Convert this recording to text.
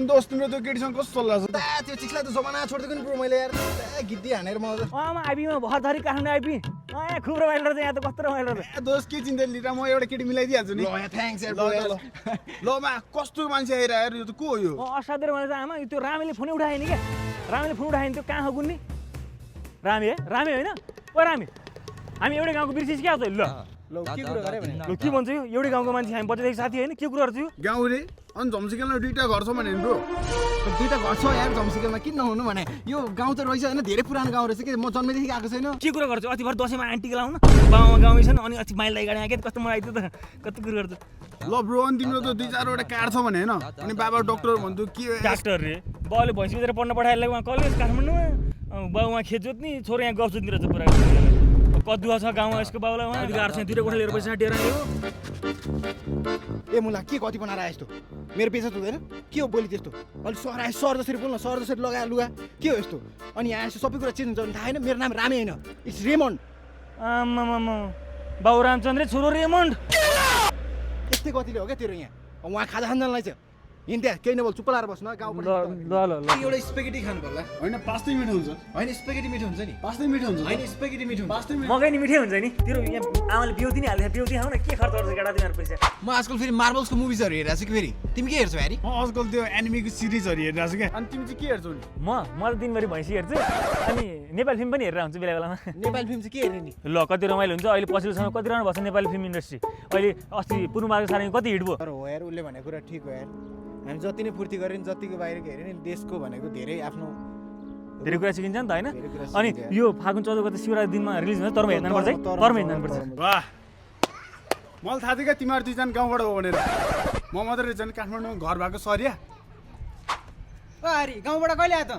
अनि दोस्त तिम्रो त्यो केटीसँग कस्तो सल्लाह छ? त्यो चिक्ला त जमाना छोडिदिएको नि ब्रो मैले यार गिद्दी हानेर म म आइपीमा भरथरी काठमाडौँ आइपी खुब रमाइलो रहेछ यहाँ त कस्तो रमाइलो रहेछ दोस्त के चिन्ता लिएर म एउटा केटी मिलाइदिइहाल्छु नि। ल थ्याङ्क्स यार ल ल ल मा कस्तो मान्छे आइरहेको यो त को हो यो? असाध्यै रमाइलो छ आमा त्यो रामेले फोनै उठायो नि क्या रामेले फोन उठायो नि त्यो कहाँ हो गुन्नी रामे है रामे होइन ओ रामे हामी एउटै गाउँको बिर्सिस क्या त ल ल के कुरा गरे भने ल के भन्छ यो एउटै गाउँको मान्छे हामी बच्चादेखि साथी होइन के कुराहरू थियो गाउँ रे अनि झम्सिकेलमा दुईटा घर छ भने ब्रो। दुईटा घर छ यार झम्सिकेलमा किन नहुनु भने यो गाउँ त रहेछ होइन धेरै पुरानो गाउँ रहेछ कि म जन्मेदेखि आएको छैन के कुरा गर्छु अति भर दसैँमा आन्टीको लाउन बाउमा गाउँमै छन् अनि अति माइल गाडी आएको कस्तो मलाई आइदियो त कति कुरो गर्छु ल ब्रो अनि तिम्रो त दुई चारवटा कार छ भने होइन अनि बाबा डक्टर भन्छु के डाक्टर रे बाउले भैँसी बेचेर पढ्न पठाएर उहाँ कलेज काठमाडौँमा बाउ उहाँ खेत जोत्ने छोरो यहाँ गफ जोत्ने रहेछ पुरा कदुवा छ गाउँमा यसको बाउलाई उहाँ अधिकार छ दुईवटा कोठा लिएर पैसा टेर आयो ए मुला के कति बनाएर आयो यस्तो मेरो पेसा हुँदैन के हो बोली त्यस्तो अलिक सहर आयो सहर जसरी बोल्न सहर जसरी लगायो लुगा के हो यस्तो अनि यहाँ यस्तो सबै कुरा चेन्ज हुन्छ भने थाहा छैन मेरो नाम रामे होइन इट्स रेमन्ड आमामामा बाउ रामचन्द्र छोरो रेमन्ड यस्तै कतिले हो क्या तेरो यहाँ उहाँ खाजा खान जान लाग्छ हिँड्दा केही नबोल चुप लाएर बस्न गाउँबाट एउटा स्पेगेटी खानु पर्ला होइन पास्तै मिठो हुन्छ। होइन स्पेगेटी मिठो हुन्छ नि पास्तै मिठो हुन्छ। होइन स्पेगेटी मिठो हुन्छ पास्तै मिठो। मकै नि मिठै हुन्छ नि तेरो यहाँ आमाले बिउती नि हाल्छ बिउती खाऊ न के खर्च गर्छ केटा तिमीहरू पैसा म आजकल फेरि मार्बल्सको मुभिजहरू हेरिरहेको छु कि फेरि तिमी के हेर्छौ हेरी म आजकल त्यो एनिमीको सिरिजहरू हेरिरहेको छु क्या। अनि तिमी चाहिँ के हेर्छौ नि? म त दिनभरि भैँसी हेर्छु अनि नेपाली फिल्म पनि हेरेर हुन्छु बेला बेलामा नेपाली फिल्म चाहिँ के हेर्ने नि ल कति रमाइलो हुन्छ अहिले पछिल्लो समय कति राम्रो भएको छ नेपाली फिल्म इन्डस्ट्री अहिले अस्ति पूर्णमार्ग सार्ने कति हिट भयो तर हो यार उसले भनेको कुरा ठिक हो यार हामी जति नै फुर्ती गऱ्यो नि जतिको बाहिरको हेऱ्यो नि देशको भनेको धेरै आफ्नो धेरै कुरा सिकिन्छ नि त होइन धेरै कुरा अनि सिकिन्छ। यो फागुन 14 गते शिवरात्रि दिनमा रिलिज हुन्छ तरमा हेर्नुपर्छ है तरमा हेर्नुपर्छ वाह मलाई थाहा थियो क्या तिमीहरू दुईजना गाउँबाट हो भनेर म मात्रै रहेछ नि काठमाडौँमा घर भएको सरिया। अरे गाउँबाट कहिले आयो त